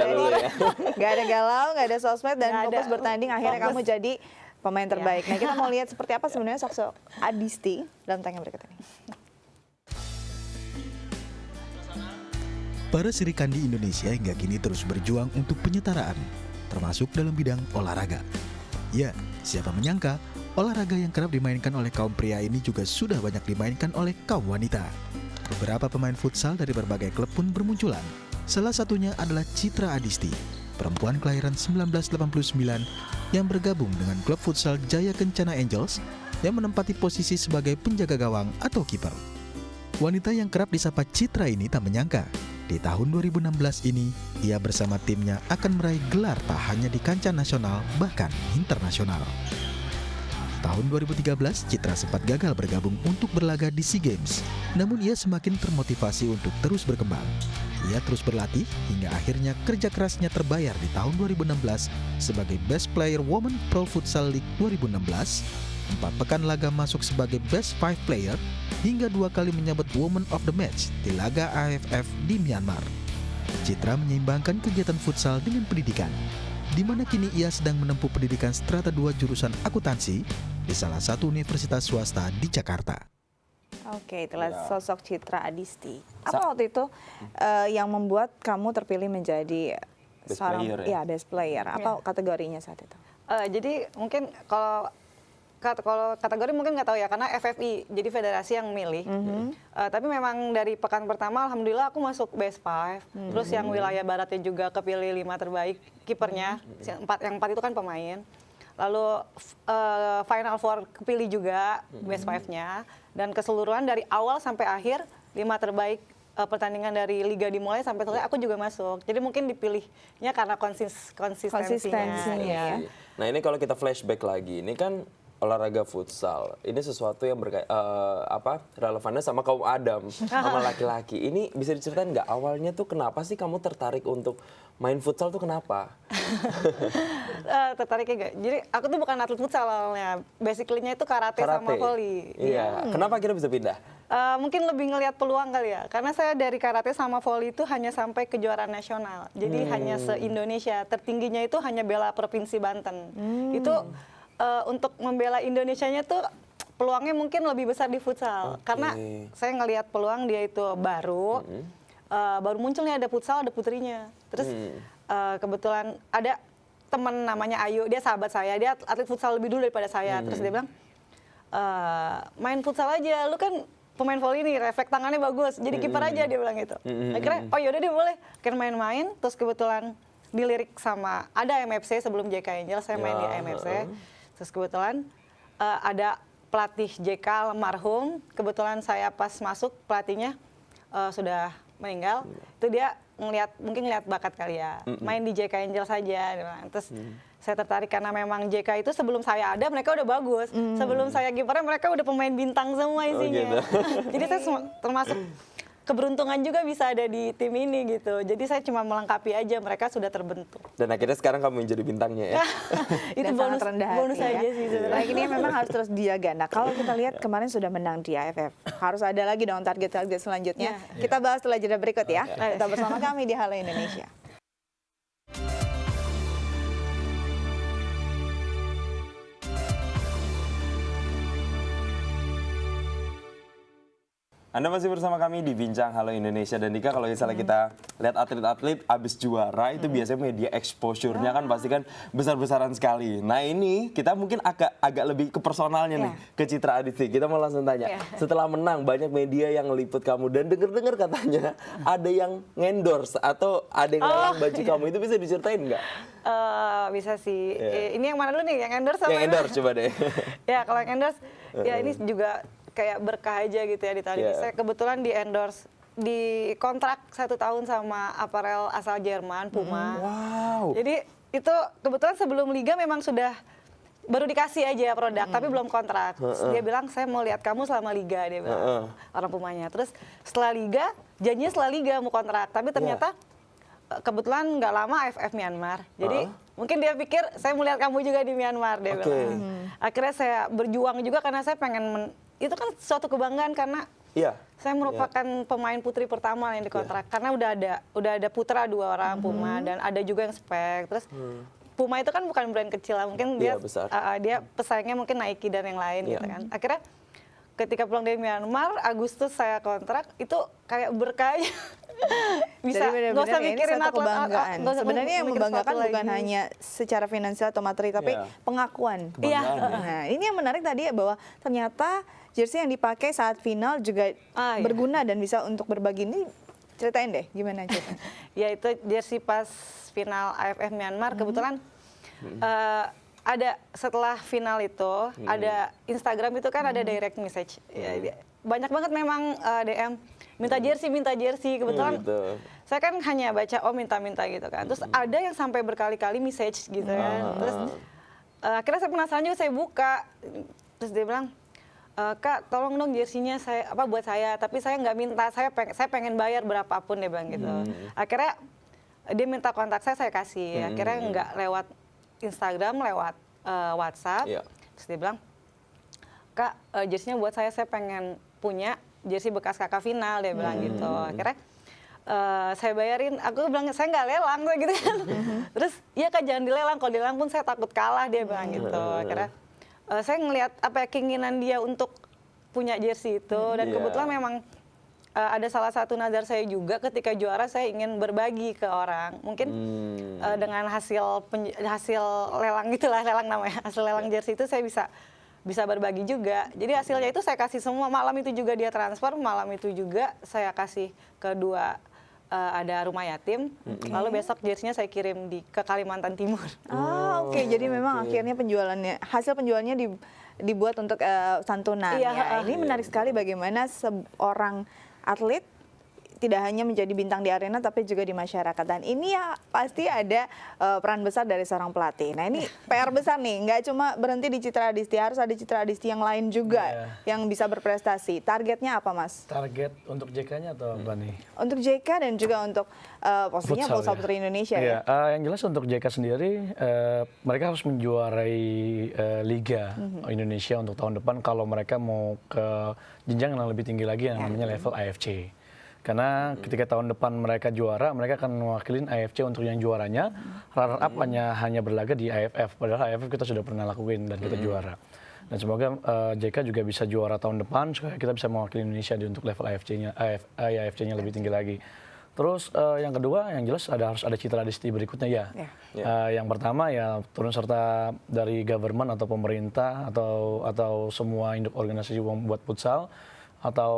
Nggak ada galau, nggak ada sosmed dan fokus bertanding. Akhirnya kamu jadi pemain terbaik. Nah kita mau lihat seperti apa sebenarnya sosok Adisti dalam tayangan berikut ini. Para serikandi Indonesia hingga kini terus berjuang untuk penyetaraan, termasuk dalam bidang olahraga. Ya, siapa menyangka olahraga yang kerap dimainkan oleh kaum pria ini juga sudah banyak dimainkan oleh kaum wanita. Beberapa pemain futsal dari berbagai klub pun bermunculan. Salah satunya adalah Citra Adisti, perempuan kelahiran 1989 yang bergabung dengan klub futsal Jaya Kencana Angels yang menempati posisi sebagai penjaga gawang atau kiper. Wanita yang kerap disapa Citra ini tak menyangka, di tahun 2016 ini ia bersama timnya akan meraih gelar tak hanya di kancah nasional bahkan internasional. Tahun 2013, Citra sempat gagal bergabung untuk berlaga di SEA Games. Namun ia semakin termotivasi untuk terus berkembang. Ia terus berlatih hingga akhirnya kerja kerasnya terbayar di tahun 2016 sebagai Best Player Women Pro Futsal League 2016 4 pekan laga masuk sebagai Best 5 Player, hingga 2 kali menyabet Woman of the Match di laga AFF di Myanmar. Citra menyeimbangkan kegiatan futsal dengan pendidikan, di mana kini ia sedang menempuh pendidikan strata 2 jurusan akuntansi di salah satu universitas swasta di Jakarta. Oke, itulah sosok Citra Adisti. Apa waktu itu yang membuat kamu terpilih menjadi seorang best player? Apa kategorinya saat itu? Jadi mungkin kalau kategori mungkin nggak tahu ya, karena FFI jadi federasi yang milih. Tapi memang dari pekan pertama alhamdulillah aku masuk best 5. Terus yang wilayah baratnya juga kepilih 5 terbaik kipernya. Yang 4 itu kan pemain. Lalu Final Four kepilih juga best 5-nya, dan keseluruhan dari awal sampai akhir 5 terbaik pertandingan dari liga dimulai sampai selesai aku juga masuk. Jadi mungkin dipilihnya karena konsistensinya. Ya. Nah, ini kalau kita flashback lagi, ini kan olahraga futsal. Ini sesuatu yang relevannya sama kaum Adam, sama laki-laki. Ini bisa diceritain nggak awalnya tuh kenapa sih kamu tertarik untuk main futsal tuh kenapa? Tertariknya enggak. Jadi aku tuh bukan atlet futsal awalnya. Basically-nya itu karate sama volley. Iya. Kenapa akhirnya bisa pindah? Mungkin lebih ngelihat peluang kali ya. Karena saya dari karate sama volley itu hanya sampai kejuaraan nasional. Jadi hanya se-Indonesia. Tertingginya itu hanya bela Provinsi Banten. Itu untuk membela Indonesianya tuh peluangnya mungkin lebih besar di futsal. Karena saya ngelihat peluang dia itu baru muncul nih, ada futsal, ada putrinya. Terus kebetulan ada teman namanya Ayu, dia sahabat saya, dia atlet futsal lebih dulu daripada saya. Terus dia bilang, main futsal aja, lu kan pemain volley nih, refleks tangannya bagus, jadi kiper aja, dia bilang gitu. Akhirnya, oh yaudah deh boleh. Akhirnya main-main, terus kebetulan dilirik sama, ada MFC sebelum JK Angel, saya main di MFC. Terus kebetulan ada pelatih JK almarhum, kebetulan saya pas masuk pelatihnya sudah meninggal, itu dia mungkin ngeliat bakat kali ya, main di JK Angel saja. Terus saya tertarik karena memang JK itu sebelum saya ada mereka udah bagus, sebelum saya kipernya mereka udah pemain bintang semua isinya. Jadi saya termasuk keberuntungan juga bisa ada di tim ini gitu. Jadi saya cuma melengkapi aja, mereka sudah terbentuk. Dan akhirnya sekarang kamu menjadi bintangnya ya? Itu bonus aja sih sebenarnya. Nah, ini memang harus terus dijaga. Nah, kalau kita lihat kemarin sudah menang di AFF, harus ada lagi dong target-target selanjutnya. Kita bahas setelah jeda berikut ya. Tetap bersama kami di Halo Indonesia. Anda masih bersama kami di Bincang Halo Indonesia. Dan Dika, kalau misalnya kita lihat atlet-atlet abis juara itu biasanya media exposure-nya kan pasti kan besar-besaran sekali. Nah ini kita mungkin agak lebih ke personalnya nih, ke Citra Adisti. Kita mau langsung tanya, setelah menang banyak media yang ngeliput kamu dan denger-dengar katanya ada yang ngendorse atau ada yang lelang baju kamu, itu bisa diceritain nggak? Bisa sih. Ini yang mana dulu nih, yang endorse apa? Yang endorse coba deh. Ya kalau yang endorse, ya ini juga kayak berkah aja gitu ya di tahun ini. Saya kebetulan di endorse, di kontrak 1 tahun sama aparel asal Jerman, Puma. Wow. Jadi itu kebetulan sebelum liga memang sudah baru dikasih aja produk, tapi belum kontrak. Terus dia bilang, saya mau lihat kamu selama liga, dia bilang, orang Pumanya. Terus setelah liga, janjinya setelah liga mau kontrak, tapi ternyata kebetulan nggak lama AFF Myanmar. Jadi mungkin dia pikir saya mau lihat kamu juga di Myanmar, dia bilang. Akhirnya saya berjuang juga karena saya pengen itu kan suatu kebanggaan karena saya merupakan pemain putri pertama yang dikontrak karena udah ada putra 2 orang Puma dan ada juga yang spek. Terus Puma itu kan bukan brand kecil lah, mungkin dia pesaingnya mungkin Nike dan yang lain gitu kan. Akhirnya ketika pulang dari Myanmar Agustus saya kontrak, itu kayak berkah aja. Bisa nggak usah mikirin kebanggaan. Sebenarnya yang membanggakan bukan hanya secara finansial atau materi, tapi pengakuan. Nah, ini yang menarik tadi ya, bahwa ternyata jersey yang dipakai saat final juga berguna dan bisa untuk berbagi. Ini ceritain deh gimana ceritanya. Ya itu jersey pas final AFF Myanmar kebetulan ada setelah final itu ada Instagram itu kan ada direct message. Banyak banget memang DM minta jersey kebetulan saya kan hanya baca minta gitu kan. Terus ada yang sampai berkali-kali message gitu kan. Terus akhirnya saya penasaran juga, saya buka, terus dia bilang, Kak tolong dong jersinya buat saya, tapi saya nggak minta, saya pengen bayar berapapun, dia bilang gitu. Akhirnya dia minta kontak saya kasih. Akhirnya nggak lewat Instagram, lewat WhatsApp. Terus dia bilang, Kak, jersey-nya buat saya pengen punya jersey bekas kakak final, dia bilang gitu. Akhirnya saya bayarin, aku bilang saya nggak lelang gitu kan. Terus iya Kak jangan dilelang, kalau dilelang pun saya takut kalah, dia bilang gitu. Akhirnya saya ngelihat keinginan dia untuk punya jersey itu, dan kebetulan memang ada salah satu nazar saya juga ketika juara saya ingin berbagi ke orang. Mungkin dengan hasil lelang gitulah, lelang namanya, hasil lelang jersey itu saya bisa berbagi juga. Jadi hasilnya itu saya kasih semua, malam itu juga dia transfer, malam itu juga saya kasih kedua ada rumah yatim, lalu besok jersey-nya saya kirim ke Kalimantan Timur. Oke. Jadi memang akhirnya hasil penjualannya dibuat untuk santunan. Ya. Ini menarik sekali bagaimana seorang atlet tidak hanya menjadi bintang di arena tapi juga di masyarakat, dan ini ya pasti ada peran besar dari seorang pelatih. Nah ini PR besar nih, nggak cuma berhenti di Citra Adisti, harus ada Citra Adisti yang lain juga yang bisa berprestasi. Targetnya apa Mas? Target untuk JK-nya atau apa nih? Untuk JK dan juga untuk posisinya Futsal Putri Indonesia ya. Yang jelas untuk JK sendiri mereka harus menjuarai Liga Indonesia untuk tahun depan kalau mereka mau ke jenjang yang lebih tinggi lagi yang namanya level AFC. Karena ketika tahun depan mereka juara, mereka akan mewakilin AFC untuk yang juaranya. Runner up hanya berlaga di AFF, padahal AFF kita sudah pernah lakuin dan kita juara. Dan semoga JK juga bisa juara tahun depan supaya kita bisa mewakili Indonesia untuk level AFC-nya lebih tinggi lagi. Terus yang kedua, yang jelas harus ada Citra Adisti berikutnya ya. Yang pertama ya turun serta dari government atau pemerintah atau semua induk organisasi buat futsal atau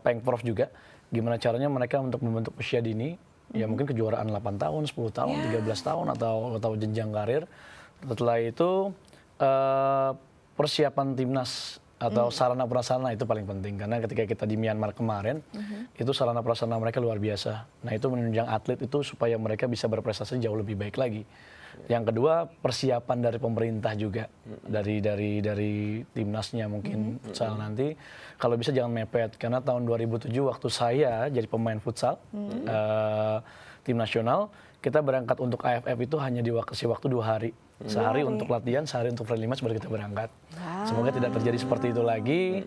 Pengprov juga. Gimana caranya mereka untuk membentuk usia dini, ya mungkin kejuaraan 8 tahun, 10 tahun, 13 tahun atau jenjang karir. Setelah itu persiapan timnas atau sarana prasarana itu paling penting, karena ketika kita di Myanmar kemarin itu sarana prasarana mereka luar biasa. Nah itu menunjang atlet itu supaya mereka bisa berprestasi jauh lebih baik lagi. Yang kedua persiapan dari pemerintah juga, dari timnasnya mungkin futsal nanti kalau bisa jangan mepet, karena tahun 2007 waktu saya jadi pemain futsal tim nasional, kita berangkat untuk AFF itu hanya dikasih waktu 2 hari. Sehari untuk latihan, sehari untuk friendly match baru kita berangkat. Semoga tidak terjadi seperti itu lagi.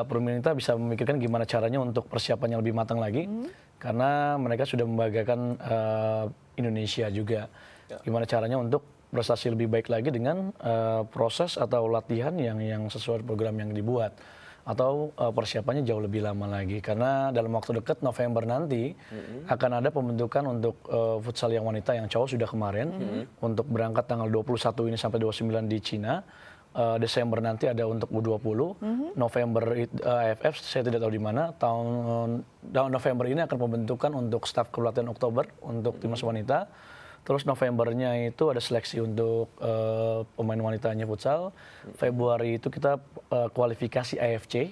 Pemerintah bisa memikirkan gimana caranya untuk persiapannya lebih matang lagi, karena mereka sudah membanggakan Indonesia juga. Gimana caranya untuk prestasi lebih baik lagi dengan proses atau latihan yang sesuai program yang dibuat, atau persiapannya jauh lebih lama lagi, karena dalam waktu dekat November nanti akan ada pembentukan untuk futsal yang wanita, yang cowok sudah kemarin untuk berangkat tanggal 21 ini sampai 29 di Cina. Desember nanti ada untuk U20, November AFF saya tidak tahu di mana. Tahun November ini akan pembentukan untuk staf kepelatihan Oktober untuk timnas wanita. Terus Novembernya itu ada seleksi untuk pemain wanitanya futsal. Februari itu kita kualifikasi AFC.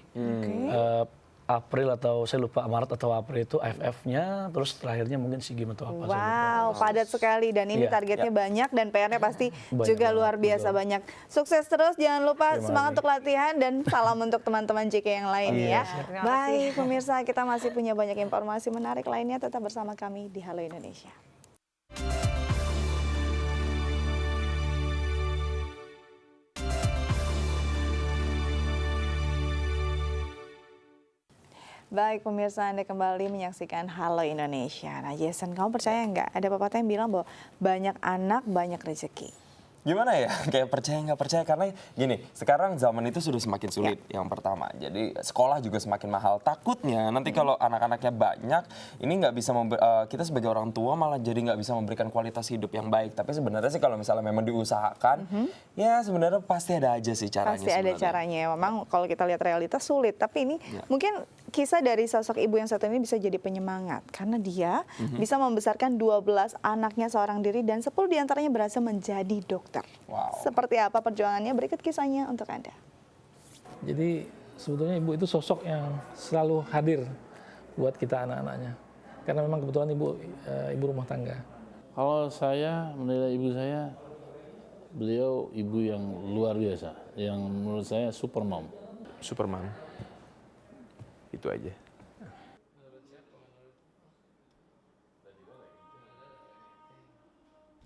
April atau saya lupa Maret atau April itu AFF-nya, terus terakhirnya mungkin SEA Games atau apa. Wow, padat sekali, dan ini targetnya banyak dan PR-nya pasti juga luar biasa banyak. Sukses terus, jangan lupa semangat untuk latihan dan salam untuk teman-teman JK yang lain ya. Baik pemirsa, kita masih punya banyak informasi menarik lainnya, tetap bersama kami di Halo Indonesia. Baik pemirsa, Anda kembali menyaksikan Halo Indonesia. Nah Jason, kamu percaya nggak ada pepatah yang bilang bahwa banyak anak banyak rezeki? Gimana ya, kayak percaya nggak percaya, karena gini, sekarang zaman itu sudah semakin sulit yang pertama, jadi sekolah juga semakin mahal. Takutnya nanti kalau anak-anaknya banyak, ini nggak bisa kita sebagai orang tua malah jadi nggak bisa memberikan kualitas hidup yang baik. Tapi sebenarnya sih kalau misalnya memang diusahakan, ya sebenarnya pasti ada aja sih caranya. Pasti ada caranya, memang kalau kita lihat realitas sulit, tapi ini mungkin kisah dari sosok ibu yang satu ini bisa jadi penyemangat, karena dia bisa membesarkan 12 anaknya seorang diri dan 10 diantaranya berhasil menjadi dokter. Wow. Seperti apa perjuangannya? Berikut kisahnya untuk Anda. Jadi sebetulnya ibu itu sosok yang selalu hadir buat kita anak-anaknya, karena memang kebetulan ibu rumah tangga. Kalau saya menilai ibu saya, beliau ibu yang luar biasa, yang menurut saya supermom. Superman. Itu aja.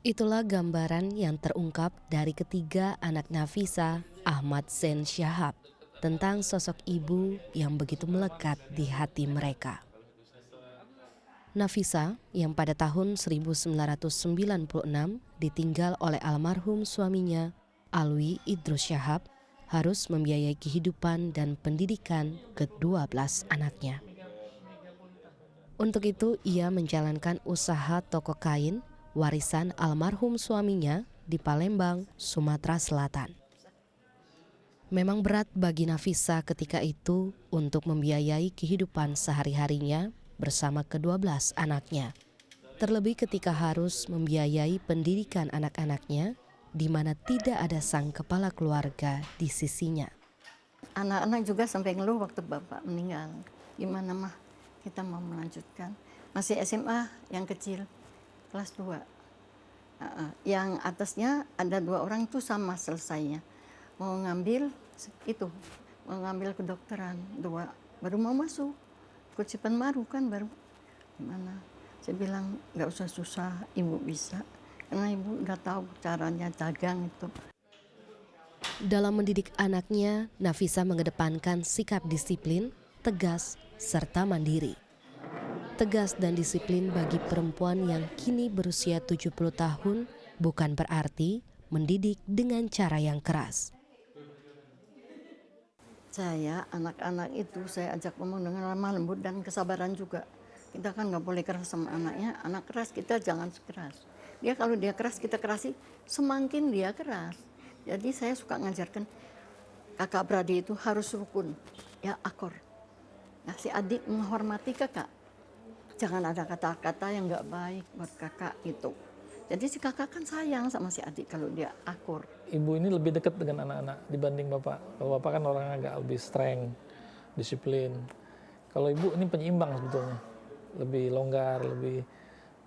Itulah gambaran yang terungkap dari ketiga anak Nafisa Ahmad Zain Shahab tentang sosok ibu yang begitu melekat di hati mereka. Nafisa yang pada tahun 1996 ditinggal oleh almarhum suaminya Alwi Idrus Shahab harus membiayai kehidupan dan pendidikan ke-12 anaknya. Untuk itu ia menjalankan usaha toko kain warisan almarhum suaminya di Palembang, Sumatera Selatan. Memang berat bagi Nafisa ketika itu untuk membiayai kehidupan sehari-harinya bersama ke-12 anaknya. Terlebih ketika harus membiayai pendidikan anak-anaknya di mana tidak ada sang kepala keluarga di sisinya. Anak-anak juga sampai ngeluh waktu bapak meninggal. Gimana mah kita mau melanjutkan? Masih SMA yang kecil, kelas 2. Yang atasnya ada 2 orang itu sama selesainya. Mau ngambil kedokteran, 2 baru mau masuk. Kucipan baru kan baru gimana? Saya bilang nggak usah susah, ibu bisa. Karena ibu udah tahu caranya dagang itu. Dalam mendidik anaknya, Nafisa mengedepankan sikap disiplin, tegas, serta mandiri. Tegas dan disiplin bagi perempuan yang kini berusia 70 tahun bukan berarti mendidik dengan cara yang keras. Saya, anak-anak itu saya ajak ngomong dengan lemah lembut dan kesabaran juga. Kita kan nggak boleh keras sama anaknya. Anak keras kita jangan keras. Dia kalau dia keras kita kerasi, semakin dia keras. Jadi saya suka ngajarkan kakak beradik itu harus rukun, ya akor. Nah, si adik menghormati kakak. Jangan ada kata-kata yang nggak baik buat kakak gitu. Jadi si kakak kan sayang sama si adik kalau dia akur. Ibu ini lebih dekat dengan anak-anak dibanding bapak. Kalau bapak kan orang agak lebih strength, disiplin. Kalau ibu ini penyeimbang sebetulnya. Lebih longgar,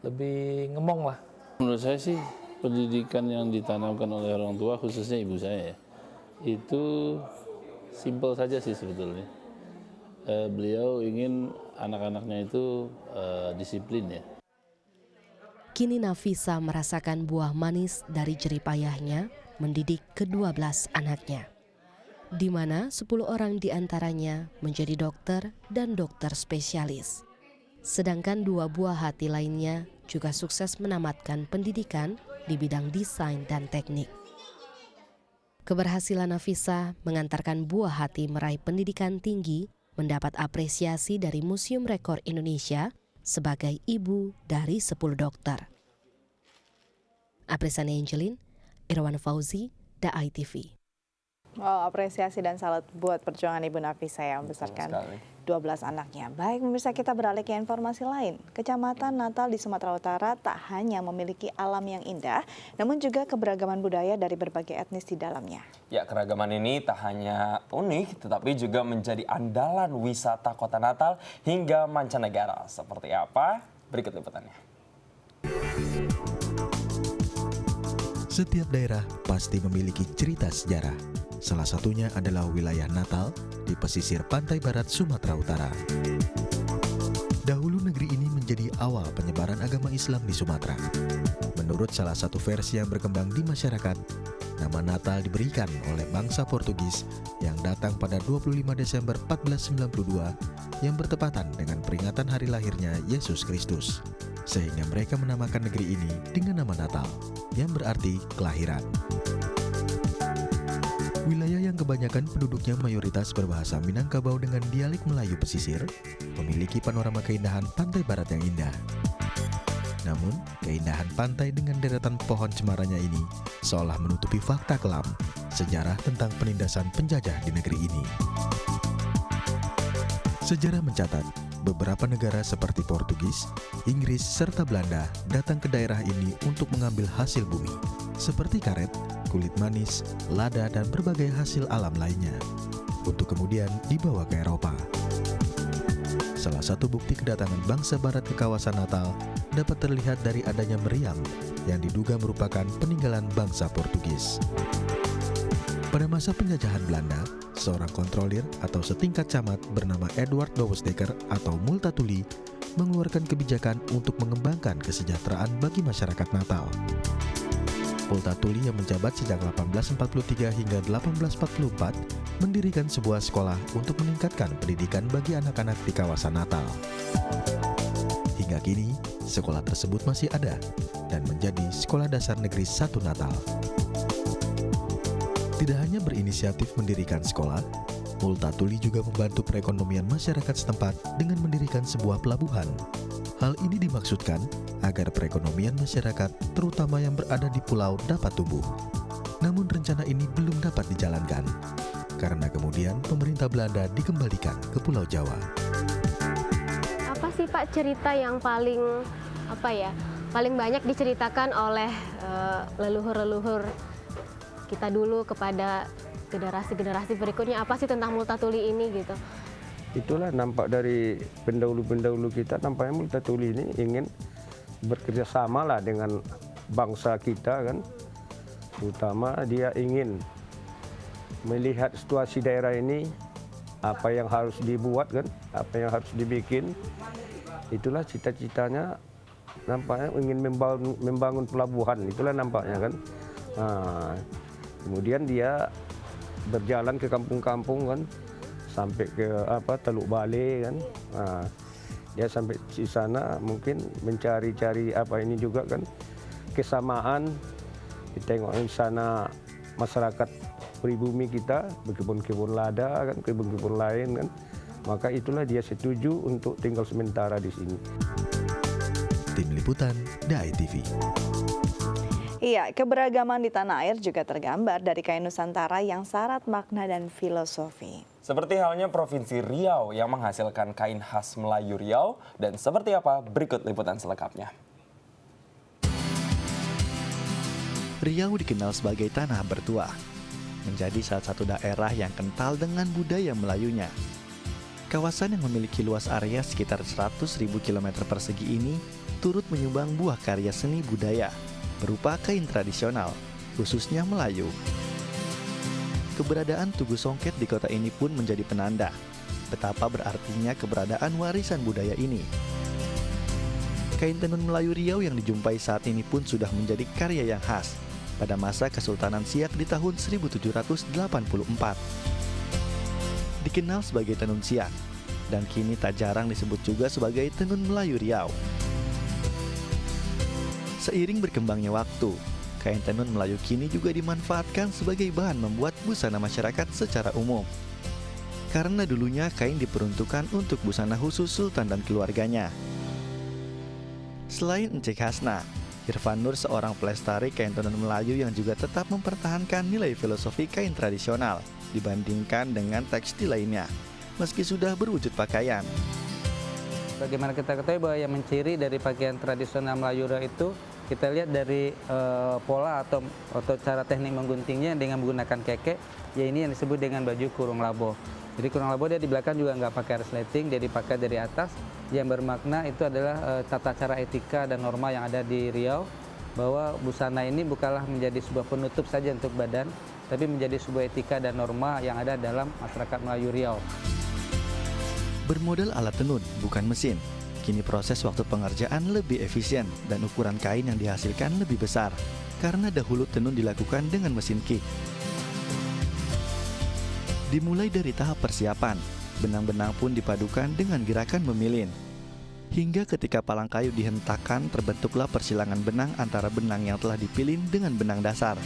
lebih ngemong lah. Menurut saya sih pendidikan yang ditanamkan oleh orang tua, khususnya ibu saya ya, itu simpel saja sih sebetulnya. Beliau ingin anak-anaknya itu disiplin ya. Kini Nafisa merasakan buah manis dari jerih payahnya mendidik ke-12 anaknya, di mana 10 orang diantaranya menjadi dokter dan dokter spesialis. Sedangkan 2 buah hati lainnya juga sukses menamatkan pendidikan di bidang desain dan teknik. Keberhasilan Nafisa mengantarkan buah hati meraih pendidikan tinggi mendapat apresiasi dari Museum Rekor Indonesia sebagai ibu dari 10 dokter. Aprisani Angelin, Irwan Fauzi, DAI TV. Wow, apresiasi dan salut buat perjuangan Ibu Nafisa yang membesarkan 12 anaknya. Baik, pemirsa, kita beralih ke informasi lain. Kecamatan Natal di Sumatera Utara tak hanya memiliki alam yang indah, namun juga keberagaman budaya dari berbagai etnis di dalamnya. Ya, keragaman ini tak hanya unik, tetapi juga menjadi andalan wisata kota Natal hingga mancanegara. Seperti apa? Berikut liputannya. Setiap daerah pasti memiliki cerita sejarah. Salah satunya adalah wilayah Natal di pesisir pantai barat Sumatera Utara. Dahulu negeri ini menjadi awal penyebaran agama Islam di Sumatera. Menurut salah satu versi yang berkembang di masyarakat, nama Natal diberikan oleh bangsa Portugis yang datang pada 25 Desember 1492 yang bertepatan dengan peringatan hari lahirnya Yesus Kristus. Sehingga mereka menamakan negeri ini dengan nama Natal, yang berarti kelahiran. Wilayah yang kebanyakan penduduknya mayoritas berbahasa Minangkabau dengan dialek Melayu pesisir, memiliki panorama keindahan pantai barat yang indah. Namun, keindahan pantai dengan deretan pohon cemarannya ini seolah menutupi fakta kelam sejarah tentang penindasan penjajah di negeri ini. Sejarah mencatat, beberapa negara seperti Portugis, Inggris, serta Belanda datang ke daerah ini untuk mengambil hasil bumi, seperti karet, kulit manis, lada, dan berbagai hasil alam lainnya, untuk kemudian dibawa ke Eropa. Salah satu bukti kedatangan bangsa barat ke kawasan Natal dapat terlihat dari adanya meriam yang diduga merupakan peninggalan bangsa Portugis. Pada masa penjajahan Belanda, seorang kontrolir atau setingkat camat bernama Edward Douwesdekker atau Multatuli mengeluarkan kebijakan untuk mengembangkan kesejahteraan bagi masyarakat Natal. Multatuli yang menjabat sejak 1843 hingga 1844 mendirikan sebuah sekolah untuk meningkatkan pendidikan bagi anak-anak di kawasan Natal. Hingga kini, sekolah tersebut masih ada dan menjadi Sekolah Dasar Negeri 1 Natal. Tidak hanya berinisiatif mendirikan sekolah, Multatuli juga membantu perekonomian masyarakat setempat dengan mendirikan sebuah pelabuhan. Hal ini dimaksudkan agar perekonomian masyarakat, terutama yang berada di pulau, dapat tumbuh. Namun rencana ini belum dapat dijalankan, karena kemudian pemerintah Belanda dikembalikan ke Pulau Jawa. Apa sih Pak cerita yang paling banyak diceritakan oleh leluhur-leluhur kita dulu kepada generasi-generasi berikutnya? Apa sih tentang Multatuli ini gitu? Itulah nampak dari pendahulu-pendahulu kita, nampaknya Multatuli ini ingin bekerja sama lah dengan bangsa kita kan. Terutama dia ingin melihat situasi daerah ini, apa yang harus dibuat kan, apa yang harus dibikin. Itulah cita-citanya, nampaknya ingin membangun pelabuhan, itulah nampaknya kan. Nah, kemudian dia berjalan ke kampung-kampung kan, sampai ke Teluk Bale kan. Nah, dia sampai di sana mungkin mencari-cari ini juga kan kesamaan. Kita tengok di sana masyarakat pribumi kita berkebun-kebun lada kan, kebun-kebun lain kan. Maka itulah dia setuju untuk tinggal sementara di sini. Tim Liputan DAI TV. Iya, keberagaman di tanah air juga tergambar dari kain Nusantara yang syarat makna dan filosofi. Seperti halnya Provinsi Riau yang menghasilkan kain khas Melayu Riau, dan seperti apa berikut liputan selengkapnya. Riau dikenal sebagai tanah bertuah, menjadi salah satu daerah yang kental dengan budaya Melayunya. Kawasan yang memiliki luas area sekitar 100.000 km persegi ini turut menyumbang buah karya seni budaya berupa kain tradisional, khususnya Melayu. Keberadaan Tugu Songket di kota ini pun menjadi penanda betapa berartinya keberadaan warisan budaya ini. Kain tenun Melayu Riau yang dijumpai saat ini pun sudah menjadi karya yang khas pada masa Kesultanan Siak di tahun 1784. Dikenal sebagai tenun Siak, dan kini tak jarang disebut juga sebagai tenun Melayu Riau. Seiring berkembangnya waktu, kain tenun Melayu kini juga dimanfaatkan sebagai bahan membuat busana masyarakat secara umum. Karena dulunya kain diperuntukkan untuk busana khusus sultan dan keluarganya. Selain Encik Hasna, Irfan Nur seorang pelestari kain tenun Melayu yang juga tetap mempertahankan nilai filosofi kain tradisional dibandingkan dengan tekstil lainnya, meski sudah berwujud pakaian. Bagaimana kita ketahui bahwa yang menciri dari pakaian tradisional Melayu Riau itu kita lihat dari pola atau cara teknik mengguntingnya dengan menggunakan keke, ya ini yang disebut dengan baju kurung labo. Jadi kurung labo dia di belakang juga nggak pakai resleting, dia dipakai dari atas. Yang bermakna itu adalah tata cara etika dan norma yang ada di Riau, bahwa busana ini bukanlah menjadi sebuah penutup saja untuk badan, tapi menjadi sebuah etika dan norma yang ada dalam masyarakat Melayu Riau. Bermodal alat tenun, bukan mesin, kini proses waktu pengerjaan lebih efisien dan ukuran kain yang dihasilkan lebih besar, karena dahulu tenun dilakukan dengan mesin kik. Dimulai dari tahap persiapan, benang-benang pun dipadukan dengan gerakan memilin. Hingga ketika palang kayu dihentakkan, terbentuklah persilangan benang antara benang yang telah dipilin dengan benang dasar.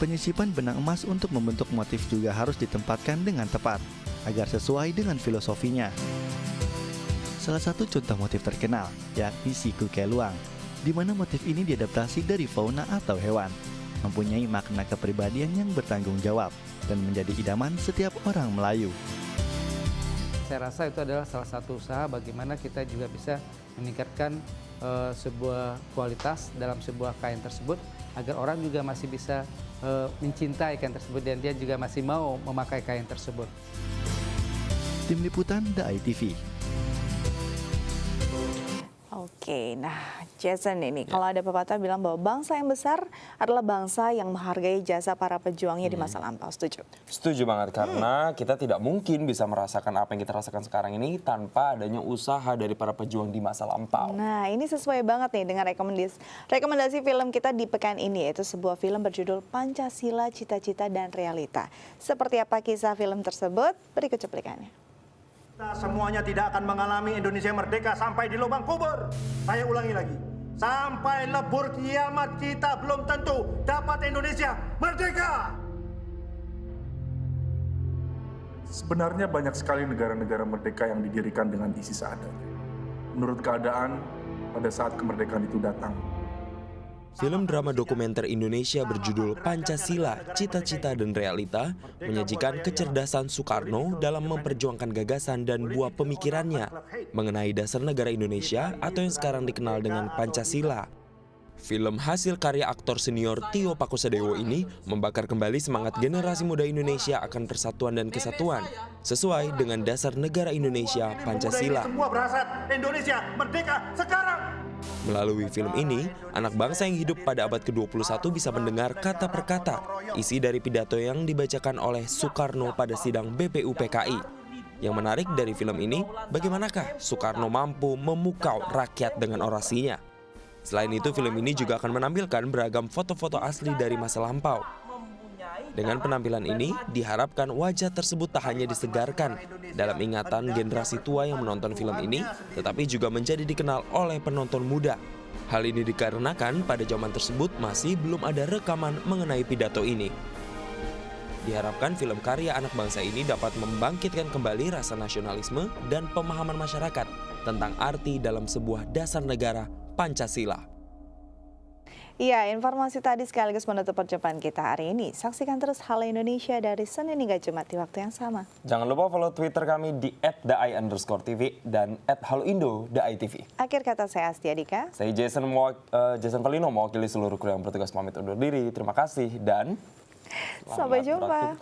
Penyisipan benang emas untuk membentuk motif juga harus ditempatkan dengan tepat, agar sesuai dengan filosofinya. Salah satu contoh motif terkenal, yakni siku keluang, di mana motif ini diadaptasi dari fauna atau hewan, mempunyai makna kepribadian yang bertanggung jawab, dan menjadi idaman setiap orang Melayu. Saya rasa itu adalah salah satu usaha bagaimana kita juga bisa meningkatkan sebuah kualitas dalam sebuah kain tersebut, agar orang juga masih bisa mencintai kain tersebut dan dia juga masih mau memakai kain tersebut. Tim Liputan DAI TV. Oke, nah Jason ini kalau ada pepatah bilang bahwa bangsa yang besar adalah bangsa yang menghargai jasa para pejuangnya di masa lampau. Setuju? Setuju banget karena kita tidak mungkin bisa merasakan apa yang kita rasakan sekarang ini tanpa adanya usaha dari para pejuang di masa lampau. Nah ini sesuai banget nih dengan rekomendasi film kita di pekan ini, yaitu sebuah film berjudul Pancasila, Cita-Cita dan Realita. Seperti apa kisah film tersebut? Berikut cuplikannya. Kita semuanya tidak akan mengalami Indonesia merdeka sampai di lubang kubur. Saya ulangi lagi. Sampai lebur kiamat kita belum tentu dapat Indonesia merdeka. Sebenarnya banyak sekali negara-negara merdeka yang didirikan dengan isi seadanya. Menurut keadaan, pada saat kemerdekaan itu datang, Film drama dokumenter Indonesia berjudul Pancasila, Cita-Cita dan Realita menyajikan kecerdasan Soekarno dalam memperjuangkan gagasan dan buah pemikirannya mengenai dasar negara Indonesia atau yang sekarang dikenal dengan Pancasila. Film hasil karya aktor senior Tio Pakusadewo ini membakar kembali semangat generasi muda Indonesia akan persatuan dan kesatuan sesuai dengan dasar negara Indonesia, Pancasila. Semua berasal Indonesia merdeka sekarang. Melalui film ini, anak bangsa yang hidup pada abad ke-21 bisa mendengar kata per kata isi dari pidato yang dibacakan oleh Soekarno pada sidang BPUPKI. Yang menarik dari film ini, bagaimanakah Soekarno mampu memukau rakyat dengan orasinya. Selain itu, film ini juga akan menampilkan beragam foto-foto asli dari masa lampau. Dengan penampilan ini, diharapkan wajah tersebut tak hanya disegarkan dalam ingatan generasi tua yang menonton film ini, tetapi juga menjadi dikenal oleh penonton muda. Hal ini dikarenakan pada zaman tersebut masih belum ada rekaman mengenai pidato ini. Diharapkan film karya anak bangsa ini dapat membangkitkan kembali rasa nasionalisme dan pemahaman masyarakat tentang arti dalam sebuah dasar negara, Pancasila. Iya, informasi tadi sekaligus menutup perjumpaan kita hari ini. Saksikan terus Halo Indonesia dari Senin hingga Jumat di waktu yang sama. Jangan lupa follow Twitter kami di @dai_tv dan @haloindo_tv. Akhir kata saya Astia Dika. Saya Jason Pelino mewakili seluruh kru yang bertugas pamit undur diri. Terima kasih dan sampai jumpa.